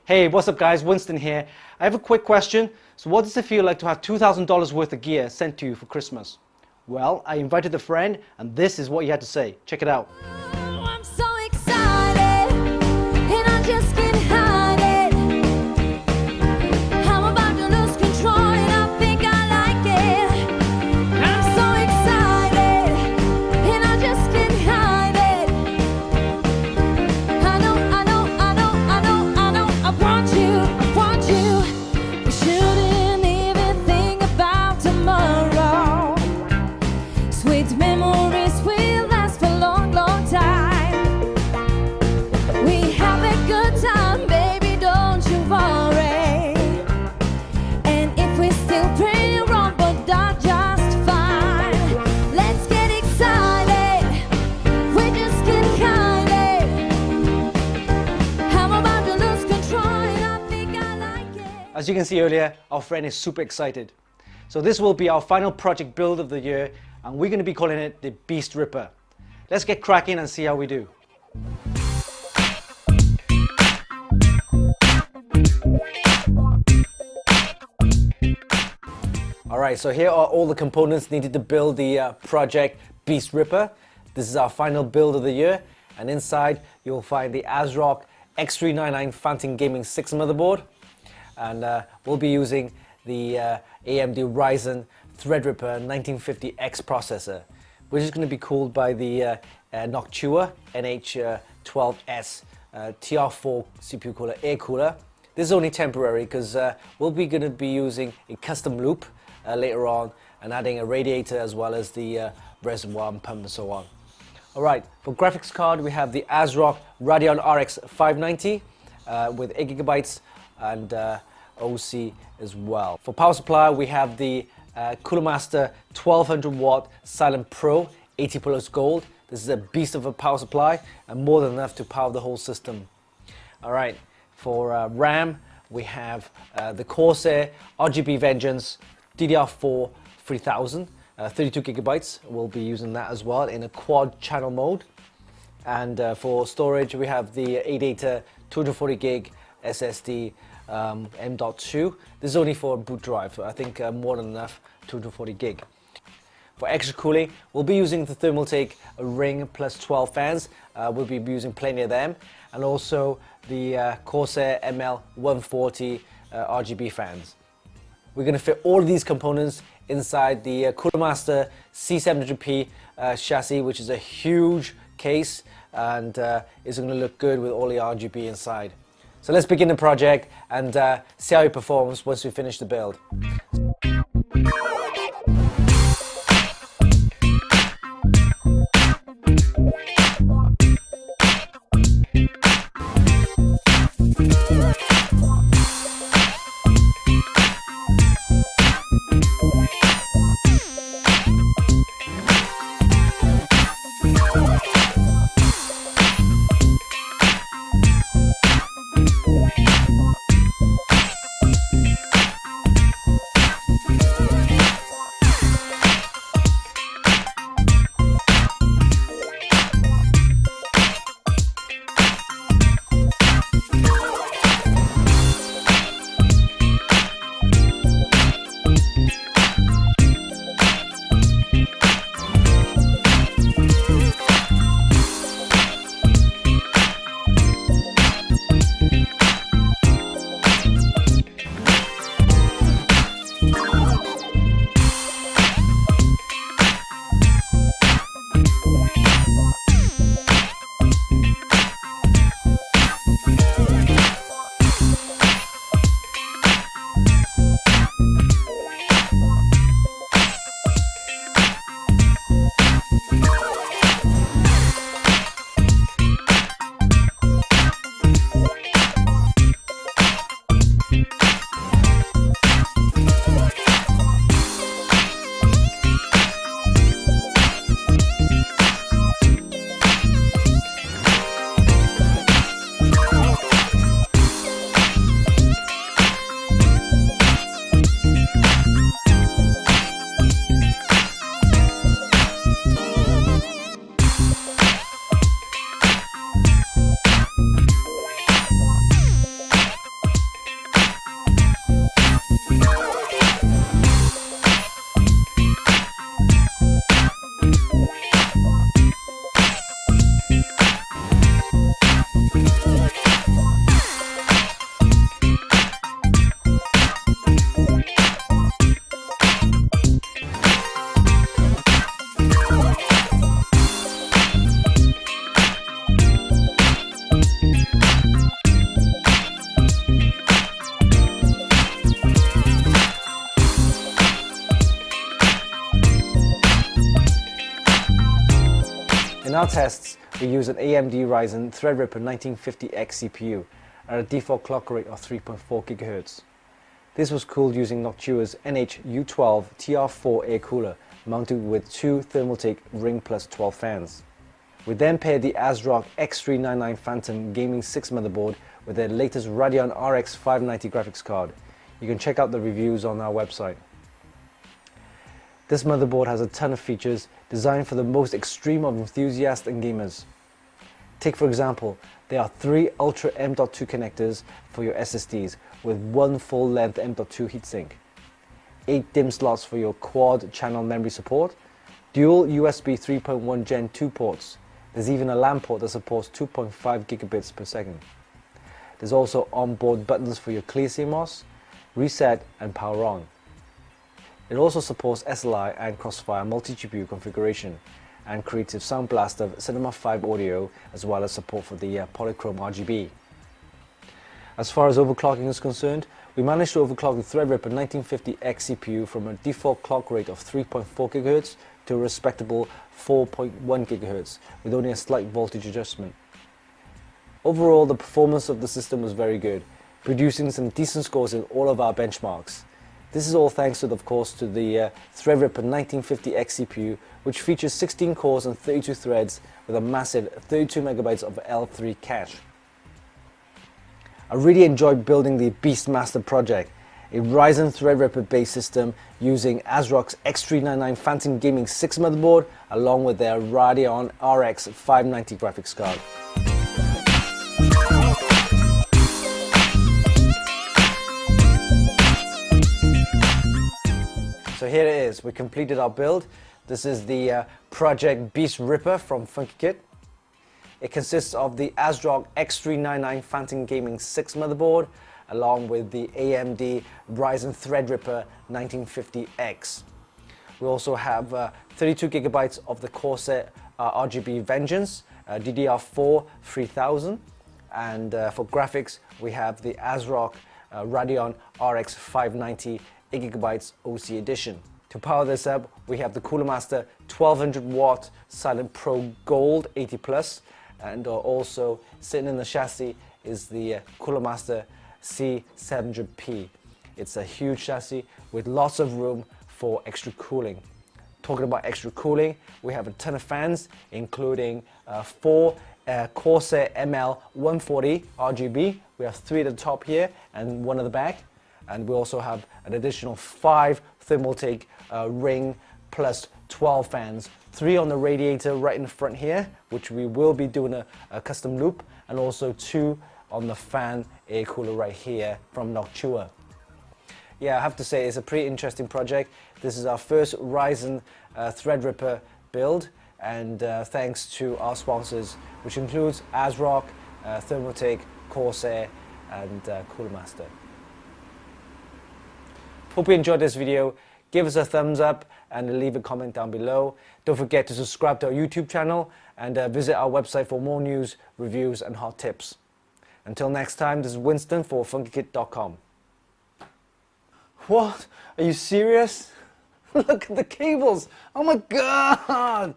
Hey, what's up guys, Winston here. I have a quick question. So what does it feel like to have $2,000 worth of gear sent to you for Christmas? Well, I invited a friend and this is what he had to say. Check it out. I'm so excited and I just can't hide it. I'm about to lose control and I think I like it. I'm so excited and I just can't hide it. I know, I want you. We shouldn't even think about tomorrow. Sweet memories will last for a long, long time. We have a good time, baby, don't you worry. And if we still play wrong, but that's just fine. Let's get excited, we just can't hide it. I'm about to lose control and I think I like it. As you can see earlier, our friend is super excited. So this will be our final project build of the year and we're going to be calling it the Beast Ripper. Let's get cracking and see how we do. Alright, so here are all the components needed to build the project Beast Ripper. This is our final build of the year, and inside you'll find the ASRock X399 Phantom Gaming 6 motherboard, and we'll be using the AMD Ryzen Threadripper 1950X processor, which is going to be cooled by the Noctua NH-U12S TR4 CPU cooler, air cooler. This is only temporary because we'll be going to be using a custom loop later on and adding a radiator as well as the reservoir and pump and so on. Alright, for graphics card we have the ASRock Radeon RX 590 with 8GB and OC as well. For power supply we have the Cooler Master 1200 watt Silent Pro 80 plus gold. This is a beast of a power supply and more than enough to power the whole system. Alright, for RAM we have the Corsair RGB Vengeance DDR4-3000, 32GB. We'll be using that as well in a quad channel mode. And for storage we have the ADATA 240GB SSD M.2. This is only for a boot drive, I think more than enough 240GB. For extra cooling, we'll be using the Thermaltake Riimg Plus 12 fans. We'll be using plenty of them, and also the Corsair ML140 RGB fans. We're going to fit all of these components inside the Cooler Master C700P chassis, which is a huge case, and it's going to look good with all the RGB inside. So let's begin the project and see how it performs once we finish the build. our tests, we use an AMD Ryzen Threadripper 1950X CPU at a default clock rate of 3.4 GHz. This was cooled using Noctua's NH-U12S TR4 air cooler mounted with two Thermaltake Riimg Plus 12 fans. We then paired the ASRock X399 Phantom Gaming 6 motherboard with their latest Radeon RX 590 graphics card. You can check out the reviews on our website. This motherboard has a ton of features designed for the most extreme of enthusiasts and gamers. Take for example, there are 3 Ultra M.2 connectors for your SSDs with 1 full-length M.2 heatsink, 8 DIMM slots for your quad-channel memory support, dual USB 3.1 Gen 2 ports. There's even a LAN port that supports 2.5 gigabits per second. There's also onboard buttons for your clear CMOS, reset and power on. It also supports SLI and Crossfire multi-GPU configuration and Creative Sound Blaster Cinema 5 audio, as well as support for the Polychrome RGB. As far as overclocking is concerned, we managed to overclock the Threadripper 1950X CPU from a default clock rate of 3.4 GHz to a respectable 4.1 GHz with only a slight voltage adjustment. Overall, the performance of the system was very good, producing some decent scores in all of our benchmarks. This is all thanks to, of course, to the Threadripper 1950X CPU, which features 16 cores and 32 threads with a massive 32 megabytes of L3 cache. I really enjoyed building the Beastmaster project, a Ryzen Threadripper based system using ASRock's X399 Phantom Gaming 6 motherboard along with their Radeon RX 590 graphics card. So here it is, we completed our build. This is the Project Beastripper from Funkykit. It consists of the ASRock X399 Phantom Gaming 6 motherboard along with the AMD Ryzen Threadripper 1950X. We also have 32 gigabytes of the Corsair RGB Vengeance DDR4-3000, and for graphics we have the ASRock Radeon RX 590 8GB OC edition. To power this up, we have the Cooler Master 1200 watt Silent Pro Gold 80 Plus, and also sitting in the chassis is the Cooler Master C700P. It's a huge chassis with lots of room for extra cooling. Talking about extra cooling, we have a ton of fans, including 4 Corsair ML140 RGB. We have 3 at the top here and 1 at the back. And we also have an additional 5 Thermaltake Riimg Plus 12 fans, 3 on the radiator right in the front here, which we will be doing a custom loop, and also 2 on the fan air cooler right here from Noctua. Yeah, I have to say it's a pretty interesting project. This is our first Ryzen Threadripper build, and thanks to our sponsors, which includes ASRock, Thermaltake, Corsair, and Cooler Master. Hope you enjoyed this video. Give us a thumbs up and leave a comment down below. Don't forget to subscribe to our YouTube channel and visit our website for more news, reviews and hot tips. Until next time, this is Winston for Funkykit.com. What? Are you serious? Look at the cables! Oh my god!